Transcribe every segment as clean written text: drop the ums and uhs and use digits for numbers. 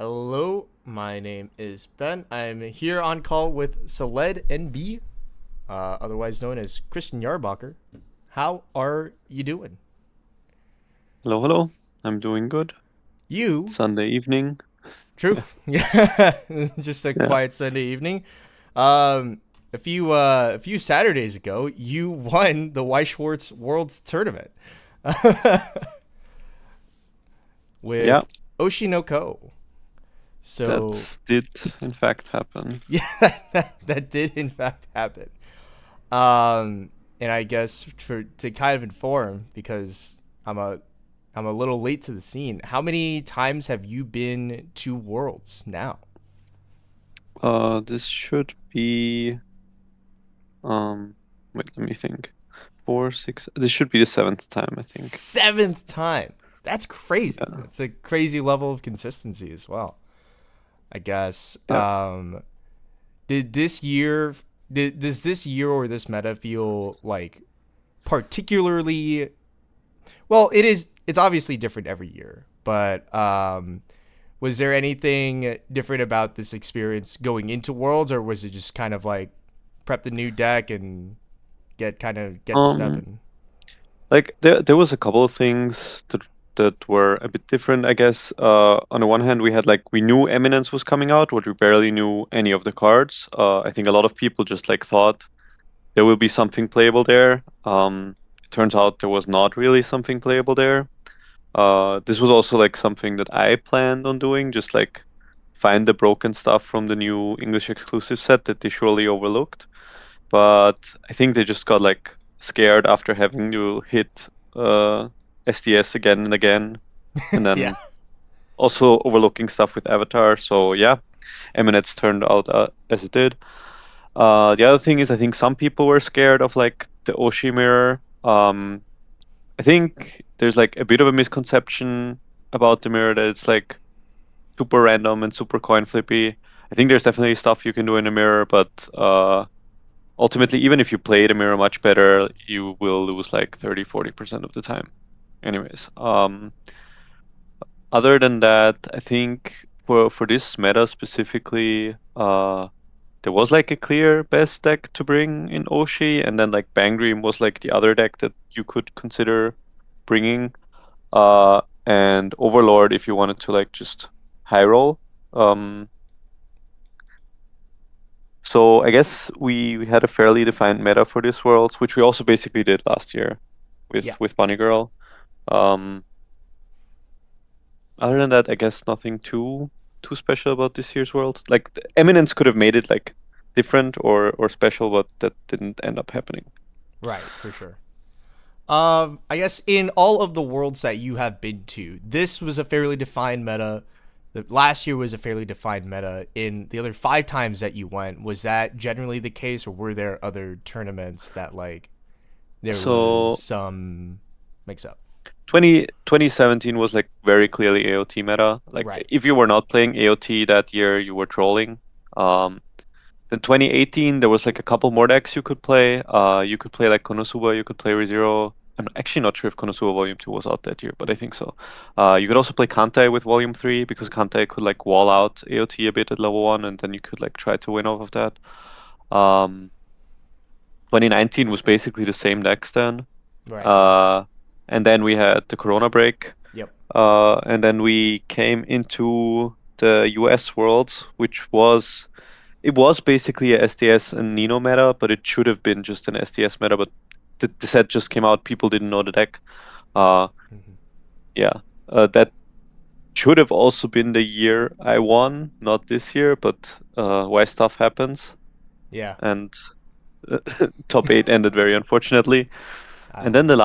Hello, my name is Ben. I'm here on call with celednb, otherwise known as Christian Yarbacher. How are you doing? Hello, hello. I'm doing good. You, Sunday evening. true, yeah, just a Yeah. quiet Sunday evening. A few Saturdays ago, you won the Weiss Schwarz Worlds Tournament Yeah, with Oshi No Ko. So that did in fact happen. yeah, that did in fact happen. And I guess for to kind of inform because I'm a little late to the scene. How many times have you been to Worlds now? This should be um wait, let me think. Four, six. This should be the seventh time, I think. Seventh time. That's crazy. Yeah. It's a crazy level of consistency as well. I guess. Yeah. Did this year? Does this year or this meta feel like particularly well? It is. It's obviously different every year, but was there anything different about this experience going into Worlds, or was it just kind of like prep the new deck and get to Um, stepping? like there was a couple of things that were a bit different, I guess. On the one hand, we had like we knew Eminence was coming out, but we barely knew any of the cards. I think a lot of people just like thought there will be something playable there. It turns out there was not really something playable there. This was also like something that I planned on doing, just like find the broken stuff from the new English exclusive set that they surely overlooked. But I think they just got like scared after having to hit SDS again and again, and Yeah. then also overlooking stuff with Avatar. So yeah, Eminence turned out as it did. The other thing is, I think some people were scared of like the Oshi mirror. I think there's like a bit of a misconception about the mirror that it's like super random and super coin flippy. I think there's definitely stuff you can do in the mirror, but ultimately, even if you play the mirror much better, you will lose like 30-40% of the time. Anyways, other than that, I think for this meta specifically, there was like a clear best deck to bring in Oshi, and then like Bang Dream was like the other deck that you could consider bringing. And Overlord if you wanted to like just high roll. Um, so I guess we had a fairly defined meta for this world, which we also basically did last year Yeah. with Bunny Girl. Um, Other than that, I guess nothing too special about this year's world. Like the Eminence could have made it like different or special, but that didn't end up happening. Right. For sure. I guess in all of the worlds that you have been to, this was a fairly defined meta. The last year was a fairly defined meta. In the other five times that you went, was that generally the case, or were there other tournaments that like there was So some mix up? 2017 was like very clearly AOT meta. Like Right. if you were not playing AOT that year, you were trolling. Um, then 2018 there was like a couple more decks you could play. You could play like Konosuba, you could play ReZero. I'm actually not sure if Konosuba Volume 2 was out that year, but I think so. You could also play Kantai with Volume 3 because Kantai could like wall out AOT a bit at level 1 and then you could like try to win off of that. Um, 2019 was basically the same decks then. Right. Right. Uh, and then we had the Corona break. Yep. And then we came into the US Worlds, which was it was basically a SDS and Nino meta, but it should have been just an SDS meta. But the set just came out, people didn't know the deck. Uh, Mm-hmm. yeah, that should have also been the year I won, not this year, but why stuff happens, Yeah. and top eight ended very unfortunately. And then Uh,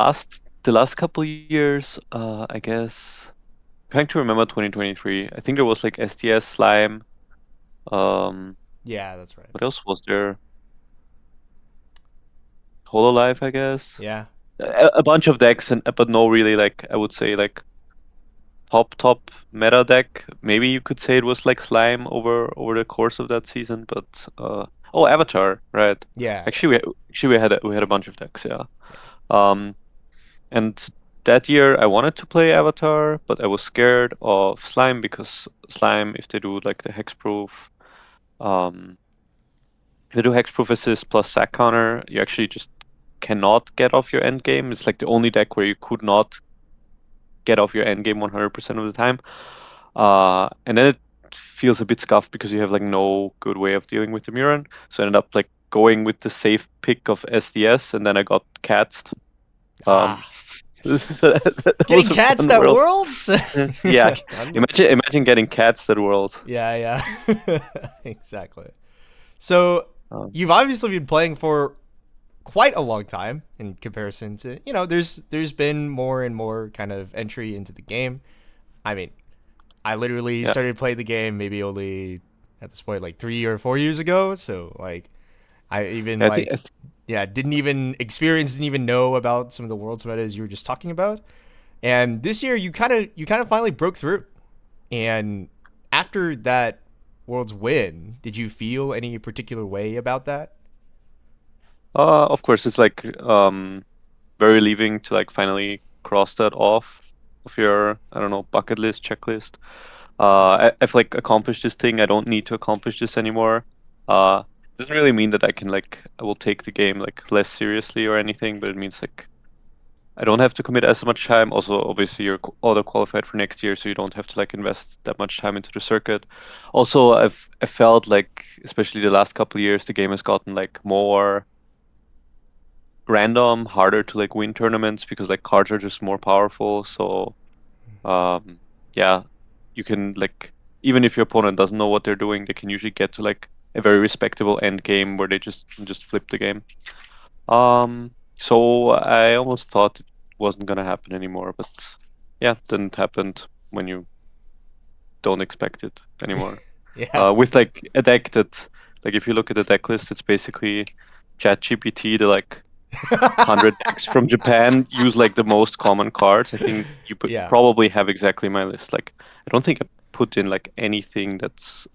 the last couple years, I guess trying to remember 2023. I think there was like SDS Slime. Um, yeah, that's right. what else was there? Hololive, I guess. Yeah. A bunch of decks, and but no really like I would say like top meta deck. Maybe you could say it was like Slime over the course of that season, but oh Avatar, right? Yeah. Actually, we had a bunch of decks, yeah. Yeah. Um, and that year I wanted to play Avatar, but I was scared of Slime because Slime, if they do like the hexproof, um, if they do hexproof assist plus sack counter, you actually just cannot get off your end game. It's like the only deck where you could not get off your end game 100% of the time. And then it feels a bit scuffed because you have like no good way of dealing with the Muran. So I ended up like going with the safe pick of SDS, and then I got Catsed. Um, Ah, that getting was a cats fun that world. worlds. Yeah, I'm- imagine getting Cats that world. yeah, yeah, exactly. So Um, you've obviously been playing for quite a long time in comparison to there's been more and more kind of entry into the game. I mean, I literally yeah, started playing the game maybe only at this point like 3 or 4 years ago. So like I even I think like yeah didn't even know about some of the world's metas you were just talking about. And this year you kind of finally broke through. And after that world's win, did you feel any particular way about that? of course it's like very relieving to like finally cross that off of your, I don't know, bucket list, checklist. I've like accomplished this thing. I don't need to accomplish this anymore. Doesn't really mean that I will take the game like less seriously or anything, but it means like I don't have to commit as much time. Also, obviously, you're auto qualified for next year, so you don't have to like invest that much time into the circuit. Also, I felt like, especially the last couple of years, the game has gotten like more random, harder to like win tournaments because like cards are just more powerful. So um, yeah, you can like, even if your opponent doesn't know what they're doing, they can usually get to like a very respectable end game where they just flip the game. So I almost thought it wasn't gonna happen anymore, but yeah, it didn't happen when you don't expect it anymore. Yeah. With like a deck that, like if you look at the deck list, it's basically ChatGPT, the like 100 decks from Japan use like the most common cards. I think you Yeah. probably have exactly my list. Like I don't think I put in like anything that's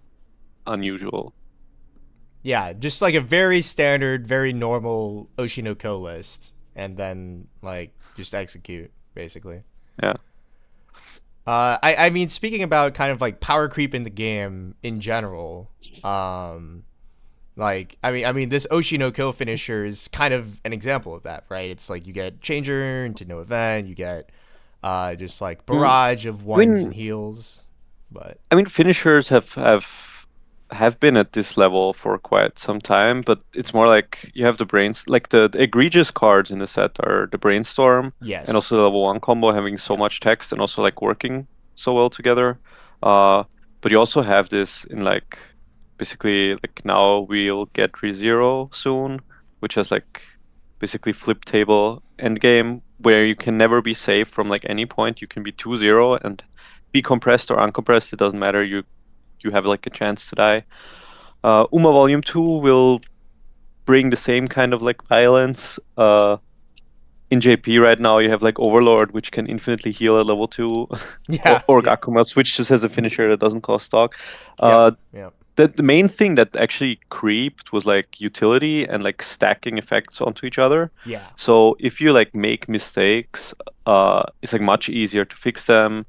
unusual. Yeah, just like a very standard, very normal Oshi No Ko list, and then like just execute basically. Yeah. I mean, speaking about kind of like power creep in the game in general, um, like I mean, this Oshi No Ko finisher is kind of an example of that, right? It's like you get changer into no event, you get just like Mm, barrage of I ones and mean, heals, but finishers have been at this level for quite some time, but it's more like you have the brains, like the egregious cards in the set are the brainstorm and also yes, the level 1 combo having so yeah, much text and also like working so well together. Uh, but you also have this in like basically like now we'll get ReZero soon, which has like basically flip table endgame where you can never be safe from like any point. You can be 2-0 and be compressed or uncompressed, it doesn't matter. You have like a chance to die. Uma Volume 2 will bring the same kind of like violence. In JP right now, you have like Overlord, which can infinitely heal at level 2, yeah, or yeah, Gakumas, which just has a finisher that doesn't cost stock. yep, Uh, yep, the main thing that actually creeped was like utility and like stacking effects onto each other. yeah, So if you like make mistakes, it's like much easier to fix them.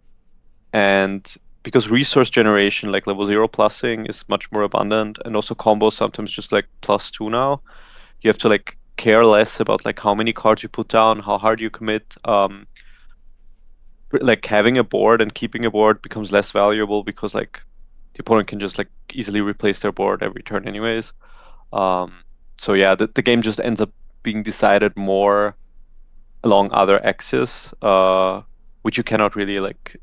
And because resource generation, like level 0 plussing, is much more abundant, and also combos sometimes just like +2 now. You have to like care less about like how many cards you put down, how hard you commit. Like having a board and keeping a board becomes less valuable because like the opponent can just like easily replace their board every turn anyways. Um, so yeah, the game just ends up being decided more along other axes, which you cannot really like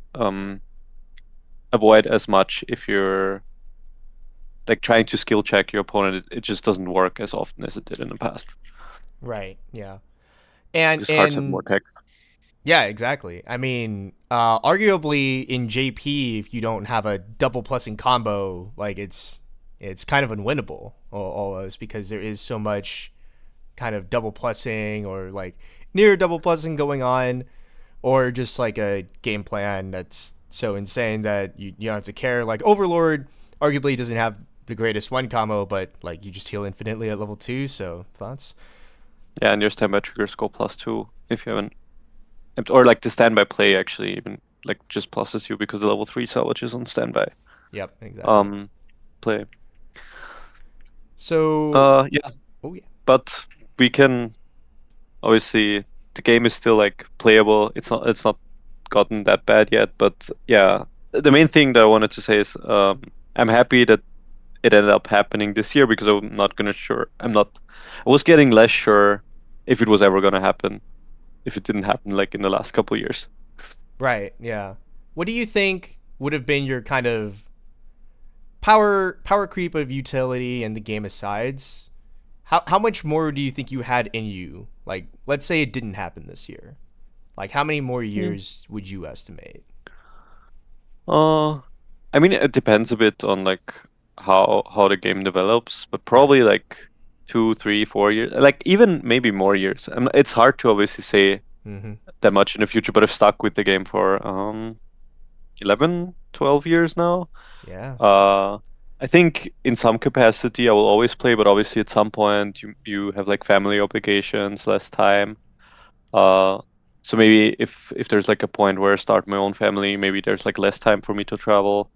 avoid as much if you're like trying to skill check your opponent. It just doesn't work as often as it did in the past right, yeah, and because cards have more and text. yeah, exactly. I mean, arguably in JP, if you don't have a double plussing combo, like it's kind of unwinnable almost because there is so much kind of double plussing or like near double plussing going on, or just like a game plan that's so insane that you don't have to care. Like Overlord arguably doesn't have the greatest one combo, but like you just heal infinitely at level 2. So thoughts? Yeah, and your standby triggers go +2 if you have an or like the standby play actually even like just pluses you because the level 3 salvage is on standby Yep, exactly. play. So, Yeah, oh yeah, but we can obviously the game is still like playable. It's not gotten that bad yet, but yeah, the main thing that I wanted to say is I'm happy that it ended up happening this year because I'm not gonna sure. I was getting less sure if it was ever gonna happen if it didn't happen like in the last couple of years. right, yeah. What do you think would have been your kind of power creep of utility and the game asides? How much more do you think you had in you? Like, let's say it didn't happen this year. Like, how many more Mm. years would you estimate? Uh, I mean, it depends a bit on like how the game develops, but Right. probably like 2, 3, 4 years, like even maybe more years. It's hard to obviously say Mm-hmm. that much in the future, but I've stuck with the game for 11, 12 years now. Yeah. Uh, I think in some capacity I will always play, but obviously at some point you have like family obligations, less time. Uh, so maybe if there's like a point where I start my own family, maybe there's like less time for me to travel.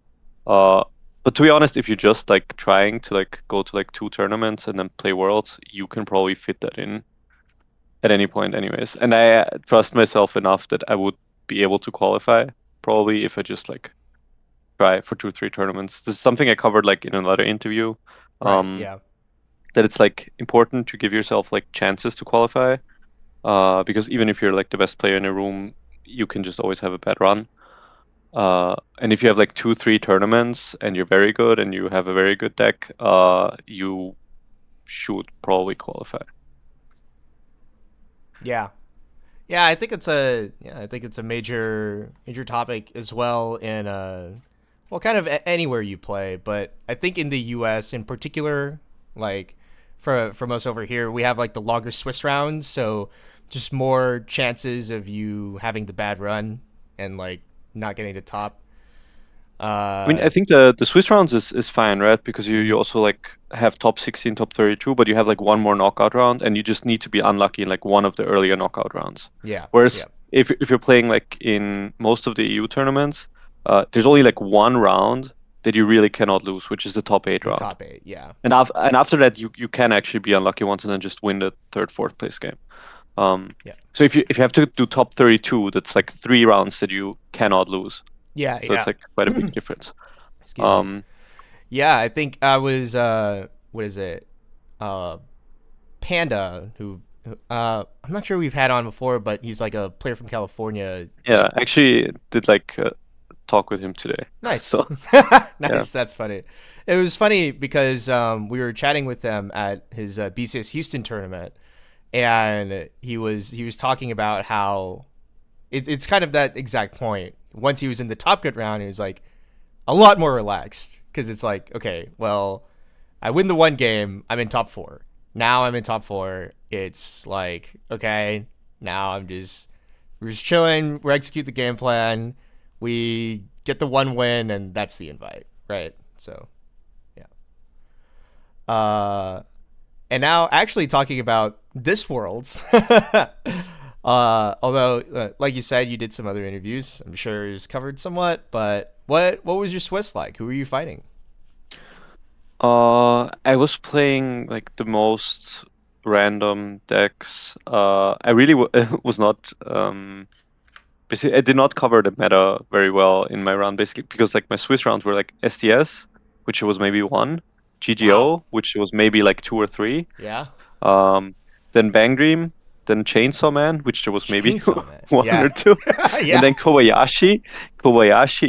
Uh, but to be honest, if you're just like trying to like go to like 2 tournaments and then play Worlds, you can probably fit that in at any point, anyways. And I trust myself enough that I would be able to qualify probably if I just like try for 2, 3 tournaments. This is something I covered like in another interview. Right. Um, Yeah. that it's like important to give yourself like chances to qualify. Because even if you're like the best player in a room, you can just always have a bad run. And if you have like 2, 3 tournaments and you're very good and you have a very good deck, you should probably qualify. Yeah. Yeah. I think it's a major topic as well in well, kind of anywhere you play, but I think in the U.S. in particular, like from us over here, we have like the longer Swiss rounds, so just more chances of you having the bad run and like not getting to top. I mean, I Uh, think the Swiss rounds is fine, right? Because you mhm. also like have top 16, top 32, but you have like one more knockout round, and you just need to be unlucky in like one of the earlier knockout rounds. Yeah, Whereas yeah, if you're playing like in most of the EU tournaments, there's only like one round that you really cannot lose, which is the top 8 the round. top eight. Yeah, And after that, you can actually be unlucky once and then just win the third, fourth place game. Um, yeah, so if you have to do top 32, that's like 3 rounds that you cannot lose. yeah, So it's yeah. like quite a big difference. Excuse me. Um, Yeah, I think I was what is it? Uh Panda I'm not sure we've had on before, but he's like a player from California. yeah, Like, actually did like talk with him today. nice. So yeah, Nice, that's funny. It was funny because we were chatting with them at his BCS Houston tournament, and he was talking about how it's kind of that exact point. Once he was in the top good round, he was like a lot more relaxed because it's like, okay, well, I win the one game, I'm in top four. Now I'm in top four. It's like, okay, now we're just chilling. We execute the game plan. We get the one win, and that's the invite, right? So, yeah. Uh, and now actually talking about this world. Although, like you said, you did some other interviews. I'm sure it was covered somewhat. But what was your Swiss like? Who were you fighting? I was playing like the most random decks. I really was not basically I did not cover the meta very well in my round basically because like my Swiss rounds were like SDS, which was maybe one, Wow. GGO, which was maybe like 2 or 3. Yeah. Um, then Bang Dream, then Chainsaw Man, which there was maybe Chainsaw Man. one or Yeah. two, and Yeah. then Kobayashi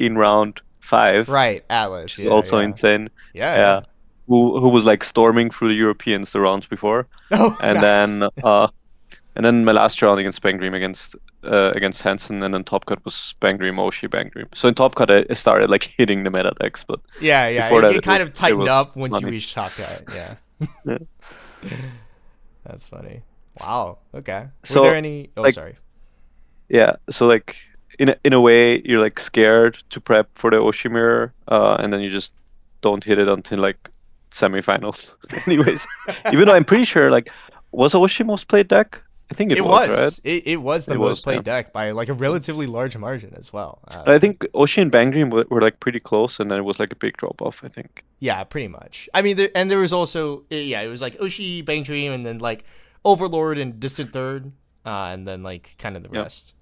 in round 5, Right. which Atlas. is Yeah. also Yeah. insane. Yeah. Yeah, Yeah. who was like storming through the Europeans the rounds before, Oh, and nice. then my last round against Bang Dream against Hansen, and then top cut was Bang Dream Oshi Bang Dream. So in top cut I started like hitting the meta decks, but Yeah. Yeah. before It, that it kind of it tightened was up once you funny. reached top cut. Yeah. Yeah. That's funny. Wow. Okay. Were there So any? Oh, like sorry. yeah, so like in a way you're like scared to prep for the Oshi mirror, and then you just don't hit it until like semifinals. Anyways, even though I'm pretty sure like was Oshi most played deck? I think it It was, right? was. It was the It most was, yeah. played deck by like a relatively large margin as well. I think Oshi and Bang Dream were like pretty close, and then it was like a big drop off, I think. Yeah, pretty much. I mean, and there was also yeah, it was like Oshi, Bang Dream, and then like Overlord and Distant Third, and then like kind of the Yeah. rest.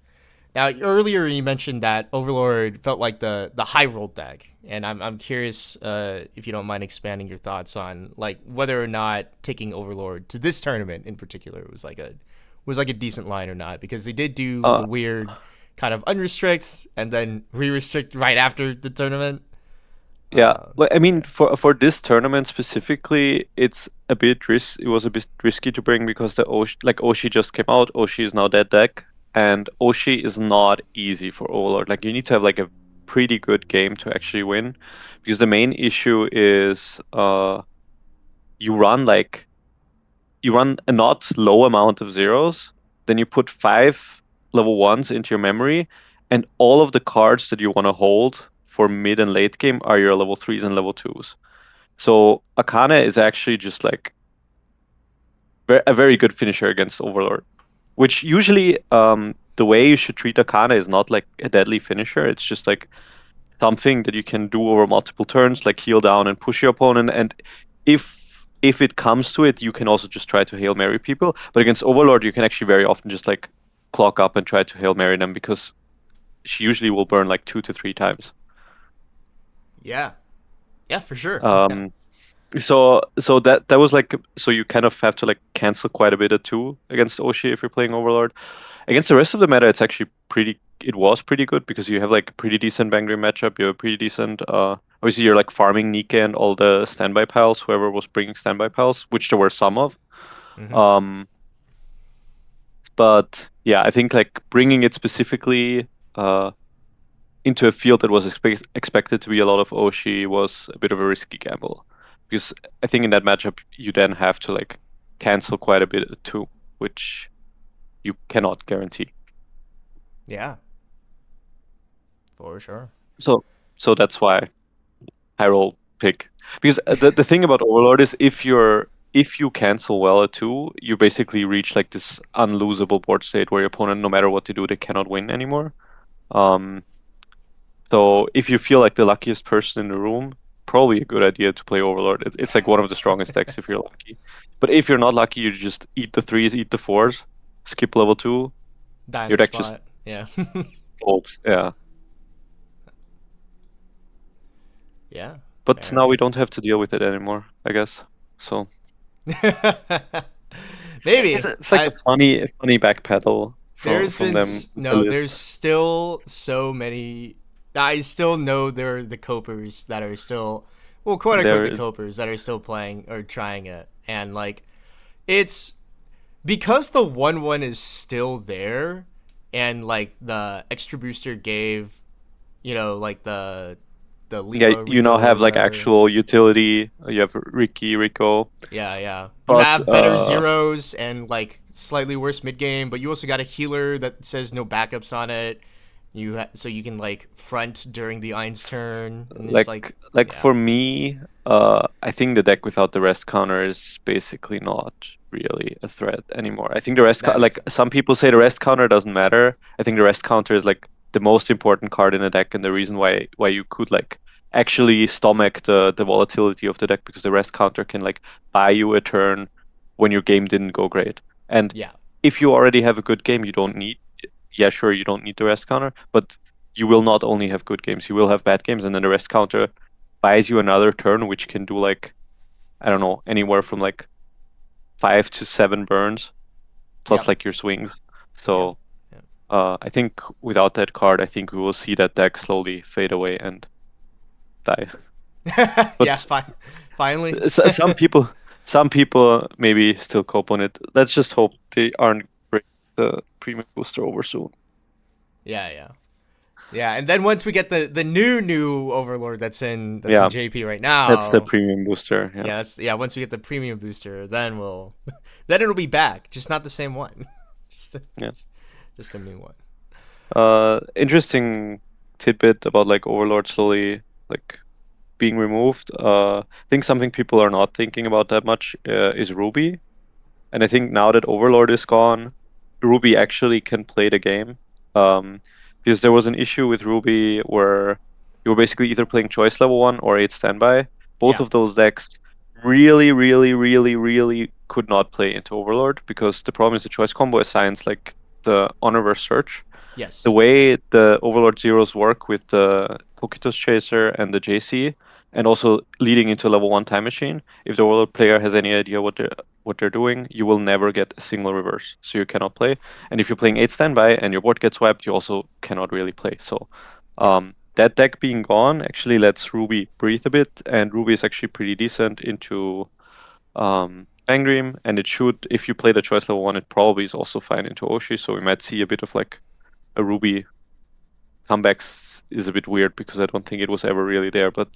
Now earlier you mentioned that Overlord felt like the high roll deck, and I'm curious if you don't mind expanding your thoughts on like whether or not taking Overlord to this tournament in particular was like a decent line or not, because they did do Uh, the weird kind of unrestrict and then re-restrict right after the tournament. yeah. Well, I mean, Yeah. for this tournament specifically, it was a bit risky to bring because the Oshi just came out. Oshi is now dead deck, and Oshi is not easy for Overlord. Like you need to have like a pretty good game to actually win, because the main issue is you run like you run a not low amount of zeros, then you put 5 level 1s into your memory, and all of the cards that you want to hold for mid and late game are your level 3s and level 2s. So Akane is actually just like a very good finisher against Overlord, which usually the way you should treat Akane is not like a deadly finisher. It's just like something that you can do over multiple turns, like heal down and push your opponent. And if it comes to it, you can also just try to Hail Mary people. But against Overlord, you can actually very often just like clock up and try to Hail Mary them because she usually will burn like 2 to 3 times. Yeah. Yeah, for sure. Yeah. Um, so that was like so you kind of have to like cancel quite a bit of two against Oshi if you're playing Overlord. Against the rest of the meta, it's actually it was pretty good because you have like a pretty decent Bangry matchup. You have a pretty decent. Obviously, you're like farming Nika and all the standby piles, whoever was bringing standby piles, which there were some of. Hmm. Um, but yeah, I think like bringing it specifically into a field that was expected to be a lot of Oshi was a bit of a risky gamble because I think in that matchup you then have to like cancel quite a bit too, which you cannot guarantee. Yeah, for sure. So that's why I roll pick because the thing about Overlord is if you cancel well at 2, you basically reach like this unlosable board state where your opponent, no matter what they do, they cannot win anymore. Um, so if you feel like the luckiest person in the room, probably a good idea to play Overlord. It's like one of the strongest decks if you're lucky. But if you're not lucky, you just eat the 3s, eat the 4s, skip level 2. Die on Your the deck just spot. Yeah. folds. Yeah. Yeah. But Fair now we enough. don't have to deal with it anymore, I guess. So it's, Maybe. it's like a funny backpedal There's from been them with the no. There's list. still so many. I still know there are the copers that are still, well, quote unquote, the There, copers that are still playing or trying it, and like, it's because the 1/1 is still there, and like the extra booster gave, like the yeah, Levo you Rico now or have like whatever. actual utility. You have Rico, Yeah, yeah. You but have better zeros and like slightly worse mid game, but you also got a healer that says no backups on it. So you can like front during the Ein's turn, and it's like, like yeah, for me, I think the deck without the rest counter is basically not really a threat anymore. I think that makes like sense. some people say the rest counter doesn't matter. I think the rest counter is like the most important card in a deck and the reason why you could like actually stomach the volatility of the deck because the rest counter can like buy you a turn when your game didn't go great. And Yeah, if you already have a good game, you don't need yeah, sure, you don't need the rest counter, but you will not only have good games, you will have bad games, and then the rest counter buys you another turn, which can do like, I don't know, anywhere from like 5 to 7 burns, plus yep, like your swings. yep, So yep. I think without that card, I think we will see that deck slowly fade away and die. Yeah, But finally. some people maybe still cope on it. Let's just hope they aren't break the premium booster over soon. Yeah, yeah, yeah. And then once we get the new Overlord that's in Yeah, JP right that's the now, premium booster. Yeah. yeah, once we get the premium booster, then then it'll be back, just not the same one, just a, Yeah. just a new one. Interesting tidbit about like Overlord slowly like being removed. I think something people are not thinking about that much is Ruby, and I think now that Overlord is gone, Ruby actually can play the game. Um, because there was an issue with Ruby where you were basically either playing Choice Level 1 or 8 Standby. Both Yeah. of those decks really, really, really, really could not play into Overlord because the problem is the Choice combo assigns like the Honor Search. The Yes. way the Overlord Zeros work with the Coquito's Chaser and the JC, and also leading into level 1 Time Machine, if the Overlord player has any idea what they're doing, you will never get a single reverse, so you cannot play. And if you're playing 8 Standby and your board gets wiped, you also cannot really play. So Yeah. that deck being gone actually lets Ruby breathe a bit, and Ruby is actually pretty decent into Bang Dream, and it should, if you play the Choice Level 1, it probably is also fine into Oshi, so we might see a bit of like a Ruby comebacks is a bit weird because I don't think it was ever really there, but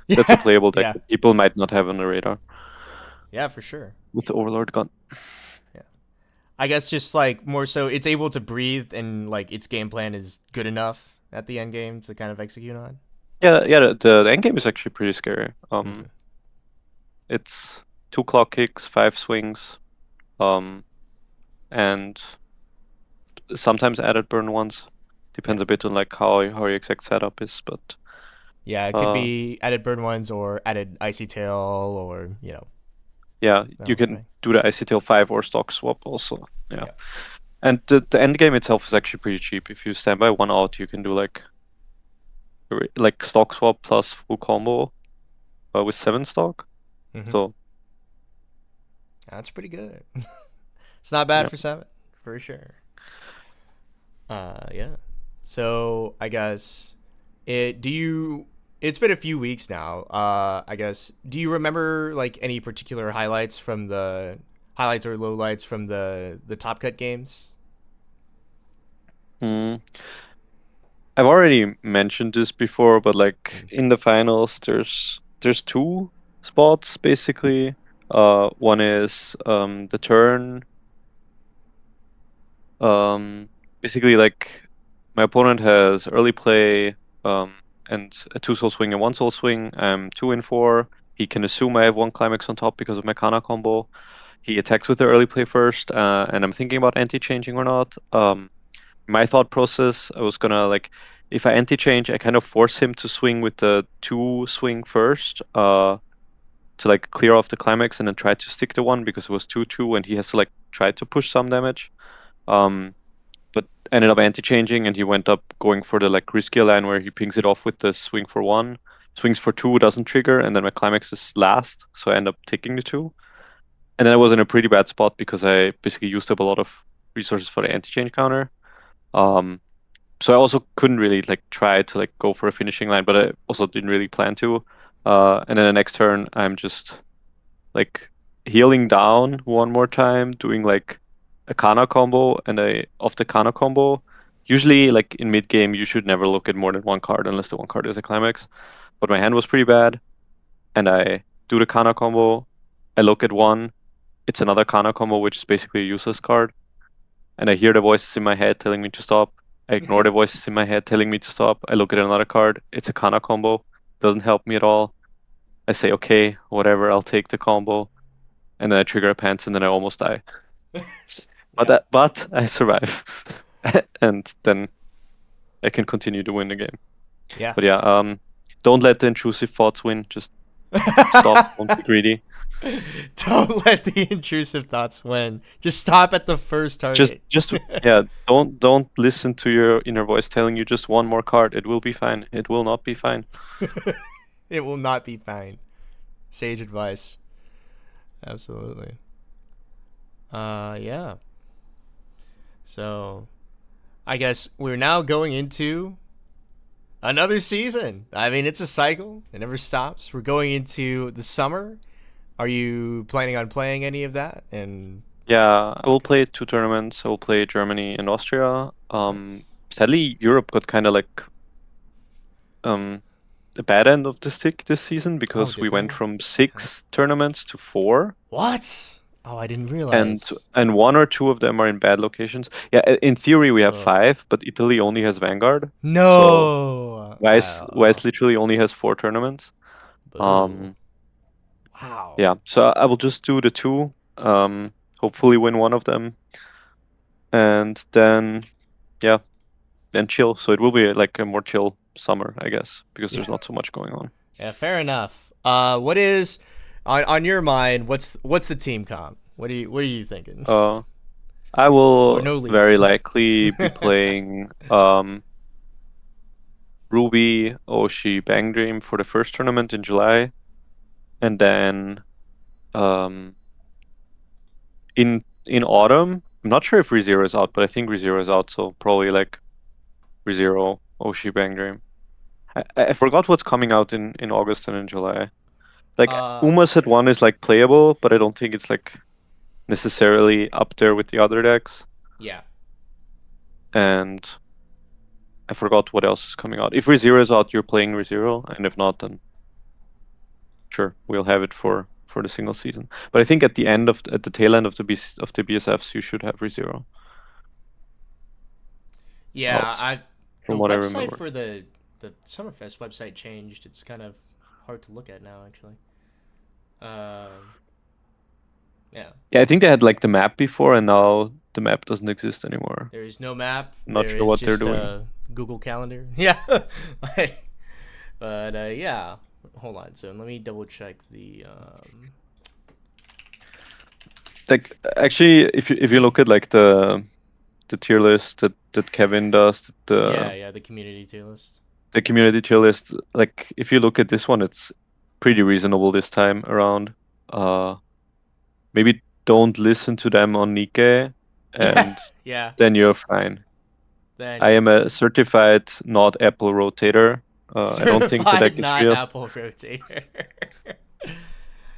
that's a Yeah. playable deck Yeah. that people might not have on the radar Yeah, for sure. with the Overlord gun. Yeah. I guess just like more so it's able to breathe and like its game plan is good enough at the end game to kind of execute on. Yeah, yeah, the end game is actually pretty scary. Mm-hmm. It's 2 clock kicks, 5 swings, um, and sometimes added burn ones. Yeah. Depends a bit on like how your exact setup is, but Yeah, it could uh, be added burn ones or added icy tail or, yeah, that you whole can thing. do the ICTL 5 or stock swap also. Yeah. Yeah. And the end game itself is actually pretty cheap. If you stand by one out, you can do like stock swap plus full combo with 7 stock. Mm-hmm. So That's pretty good. It's not bad yeah. for 7, for sure. Yeah. So I guess it. Do you? It's been a few weeks now. I guess. Do you remember like any particular highlights or lowlights from the Top Cut games? Mm. I've already mentioned this before, but like Mm. in the finals, there's 2 spots basically. One is the turn. Basically like my opponent has early play um and a 2 soul swing and 1 soul swing. I'm 2 in 4. He can assume I have 1 climax on top because of my Kana combo. He attacks with the early play first, and I'm thinking about anti-changing or not. My thought process, I was gonna like, if I anti-change, I kind of force him to swing with the 2 swing first, to like clear off the climax and then try to stick the 1 because it was 2-2 and he has to like try to push some damage. Um, but ended up anti-changing and he went up going for the like riskier line where he pings it off with the swing for 1, swings for 2 doesn't trigger, and then my climax is last, so I end up taking the 2. And then I was in a pretty bad spot because I basically used up a lot of resources for the anti-change counter. Um, so I also couldn't really like try to like go for a finishing line, but I also didn't really plan to. And then the next turn, I'm just like healing down one more time, doing like a Kana combo, and I off the Kana combo. Usually, like in mid game, you should never look at more than 1 card unless the 1 card is a climax. But my hand was pretty bad, and I do the Kana combo. I look at 1. It's another Kana combo, which is basically a useless card. And I hear the voices in my head telling me to stop. I ignore the voices in my head telling me to stop. I look at another card. It's a Kana combo. Doesn't help me at all. I say, okay, whatever, I'll take the combo. And then I trigger a pants and then I almost die. But Yeah. but I survive. And then I can continue to win the game. Yeah. But yeah, don't let the intrusive thoughts win. Just stop. Don't be greedy. Don't let the intrusive thoughts win. Just stop at the first Just target. just yeah, don't listen to your inner voice telling you just one more card. It will be fine. It will not be fine. It will not be fine. Sage advice. Absolutely. Yeah. So, I guess we're now going into another season. I mean, it's a cycle. It never stops. We're going into the summer. Are you planning on playing any of that? And Yeah, I will okay, play 2 tournaments. I will play Germany and Austria. nice. Sadly, Europe got kind of like um the bad end of the stick this season Oh, because did we went they? from Yeah. 6 tournaments to 4, What? Oh, I didn't and realize. and 1 or 2 of them are in bad locations. Yeah, in theory we have Ugh. 5, but Italy only has Vanguard, so No. Weiss literally only has 4 tournaments. Boo. Um, Wow. yeah, so I will just do the 2. Hopefully win one of them. and then yeah, then chill. So it will be like a more chill summer, I guess, because Yeah. there's not so much going on. Yeah, fair enough. What is on your mind? What's the team comp? What are you thinking? Uh, I Or will no very leaks? likely be playing Ruby Oshi Bang Dream for the first tournament in July, and then um, in autumn. I'm not sure if ReZero is out, but I think ReZero is out, so probably like ReZero Oshi Bang Dream. I forgot what's coming out in August and in July. Like Uma set Okay. one is like playable, but I don't think it's like necessarily up there with the other decks. Yeah. And I forgot what else is coming out. If ReZero is out, you're playing ReZero, and if not, then sure, we'll have it for the single season. But I think at the tail end of the BSFs, you should have ReZero Yeah, out, I from the what I website remember. for the Summerfest website changed. It's kind of hard to look at now, actually. Um, yeah. Yeah, I think they had like the map before, and now the map doesn't exist anymore. There is no map. I'm not There sure is what they're just doing. a Google Calendar. Yeah. Like, but yeah. Hold on. So let me double check the. Like actually, if you look at like the tier list that Kevin does, Yeah, yeah, the community tier list. the community tier list, like if you look at this one, it's pretty reasonable this time around. Uh, maybe don't listen to them on Nikkei, Yeah, and yeah. then you're fine. Then I you're am a fine. certified not Apple rotator. I don't think the deck Certified is not real. Apple rotator.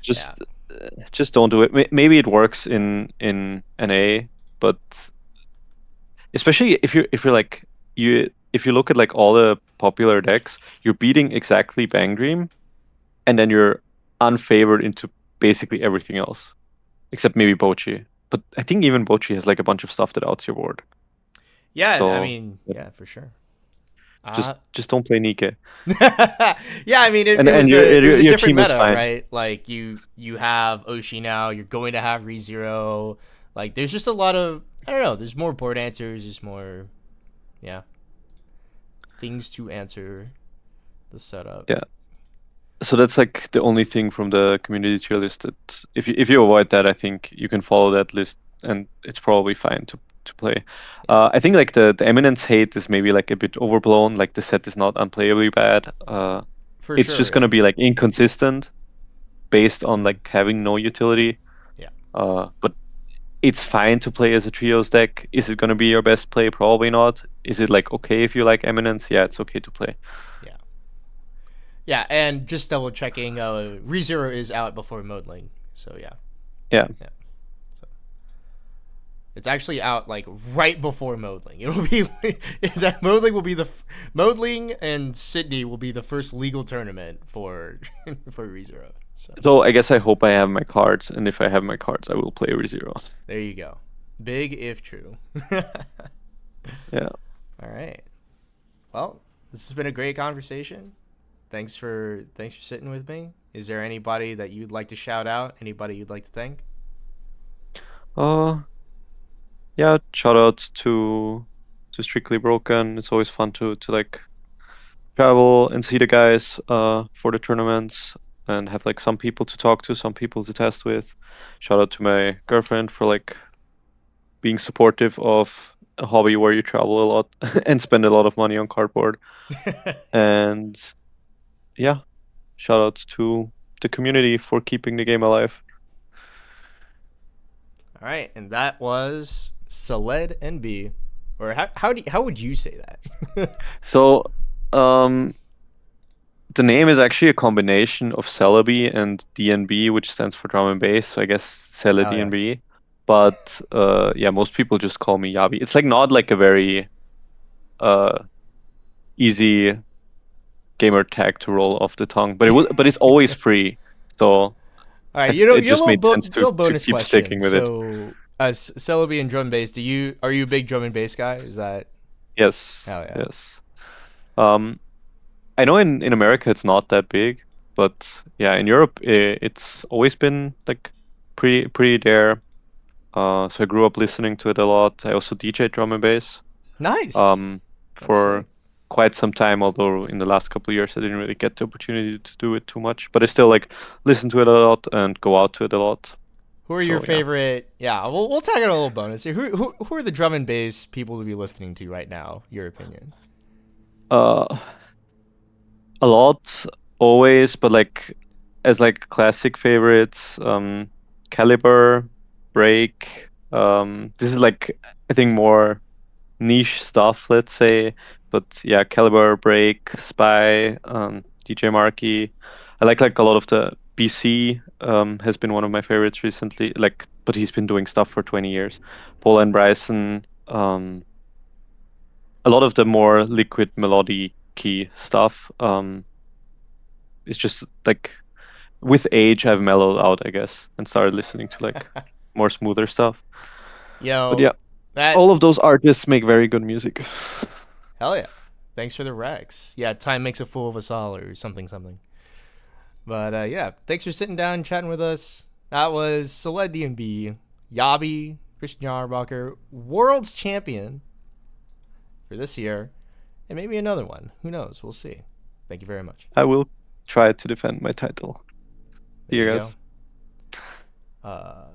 Just Yeah. just don't do it. Maybe it works in NA, but especially if you're like you if you look at like all the popular decks, you're beating exactly Bang Dream, and then you're unfavored into basically everything else except maybe Bochi. But I think even Bochi has like a bunch of stuff that outs your board. Yeah, I So mean, yeah, for sure. just Uh just don't play Nikke. yeah, I mean And and your it was a your different team is meta, fine. right? Like you have Oshi now, you're going to have ReZero. Like there's just a lot of I don't know, there's more board answers, there's more yeah, things to answer the setup. Yeah. So that's like the only thing from the community tier list that if you avoid that, I think you can follow that list and it's probably fine to play. Yeah. I think like the Eminence hate is maybe like a bit overblown. Like the set is not unplayably bad. For It's sure, just gonna yeah. be like inconsistent based on Mm. like having no utility. Yeah. But it's fine to play as a trios deck. Is it gonna be your best play? Probably not. Is it like okay if you like Eminence? Yeah, it's okay to play. Yeah. Yeah, and just double checking ReZero is out before Modling. So yeah. Yeah. Yeah. So it's actually out like right before Modling. It will be that Modling will be Modling and Sydney will be the first legal tournament for for ReZero. So So I guess I hope I have my cards, and if I have my cards, I will play ReZero. there you go. Big if true. Yeah. All right. Well, this has been a great conversation. Thanks for sitting with me. Is there anybody that you'd like to shout out? Anybody you'd like to thank? Uh, yeah. Shout out to Strictly Broken. It's always fun to like travel and see the guys for the tournaments and have like some people to talk to, some people to test with. Shout out to my girlfriend for like being supportive of a hobby where you travel a lot and spend a lot of money on cardboard. Yeah. And yeah, shout out to the community for keeping the game alive. All right, and that was celednb, or how would you say that? So, um, the name is actually a combination of Celebi and DNB, which stands for drum and bass. So I guess Cele Oh yeah. DNB. But yeah, most people just call me Yabi. It's like not like a very uh easy gamer tag to roll off the tongue, but it's always free. So All right, it you know, just made sense little to bonus keep question. sticking with it. So, as Celebi and drum and bass, are you a big drum and bass guy? Is that Yes, oh yeah. yes. Um, I know in America it's not that big, but yeah, in Europe it's always been like pretty there. So I grew up listening to it a lot. I also DJ drum and bass Nice. um, That's sick. for quite some time, although in the last couple of years I didn't really get the opportunity to do it too much. But I still like listen to it a lot and go out to it a lot. Who are your So yeah. favorite? Yeah, we'll tag it a little bonus here. Who are the drum and bass people to be listening to right now? Your opinion? Uh, a lot always, but like as like classic favorites, Caliber, Break. This is like I think more niche stuff, let's say. But yeah, Caliber, Break, Spy, DJ Marky. I like a lot of the BC has been one of my favorites recently. Like, but he's been doing stuff for 20 years. Paul and Bryson. A lot of the more liquid melody key stuff. It's just like with age I've mellowed out, I guess, and started listening to like more smoother stuff. But Yo, yeah, that all of those artists make very good music. hell yeah. Thanks for the Rex. Yeah, time makes a fool of us all, or something, something. But yeah, thanks for sitting down and chatting with us. That was celednb, Yabi, Christian Yarbacher, world's champion for this year, and maybe another one. Who knows? We'll see. Thank you very much. I will try to defend my title. See There you you guys. go.